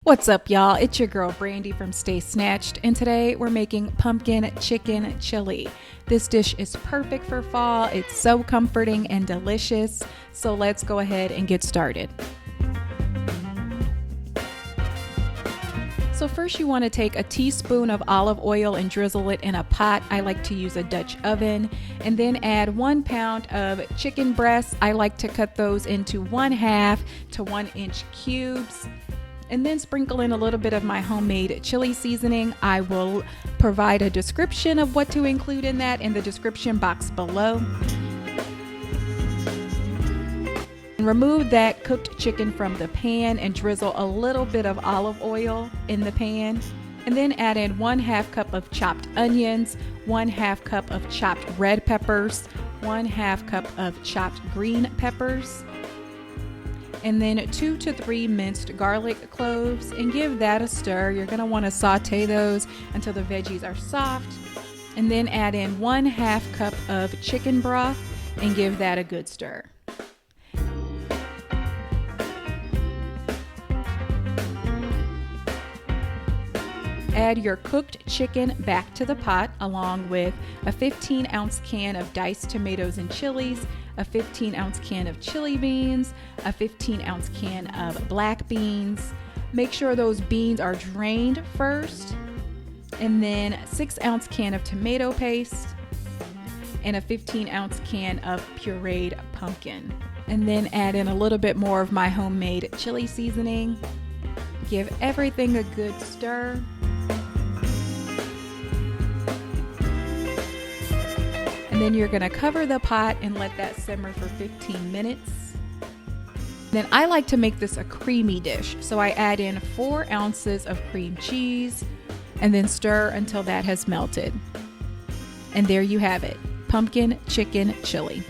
What's up, y'all? It's your girl Brandy from Stay Snatched, and today we're making pumpkin chicken chili. This dish is perfect for fall. It's so comforting and delicious. So let's go ahead and get started. So first you want to take a teaspoon of olive oil and drizzle it in a pot. I like to use a Dutch oven, and then add 1 pound of chicken breasts. I like to cut those into 1/2 to 1 inch cubes. And then sprinkle in a little bit of my homemade chili seasoning. I will provide a description of what to include in that in the description box below. And remove that cooked chicken from the pan and drizzle a little bit of olive oil in the pan. And then add in 1/2 cup of chopped onions, 1/2 cup of chopped red peppers, 1/2 cup of chopped green peppers, and then 2 to 3 minced garlic cloves, and give that a stir. You're going to want to saute those until the veggies are soft, and then add in 1/2 cup of chicken broth and give that a good stir. Add your cooked chicken back to the pot along with a 15-ounce can of diced tomatoes and chilies, a 15-ounce can of chili beans, a 15-ounce can of black beans. Make sure those beans are drained first, and then 6-ounce can of tomato paste and a 15-ounce can of pureed pumpkin. And then add in a little bit more of my homemade chili seasoning. Give everything a good stir. And then you're going to cover the pot and let that simmer for 15 minutes. Then I like to make this a creamy dish, so I add in 4 ounces of cream cheese and then stir until that has melted. And there you have it, pumpkin chicken chili.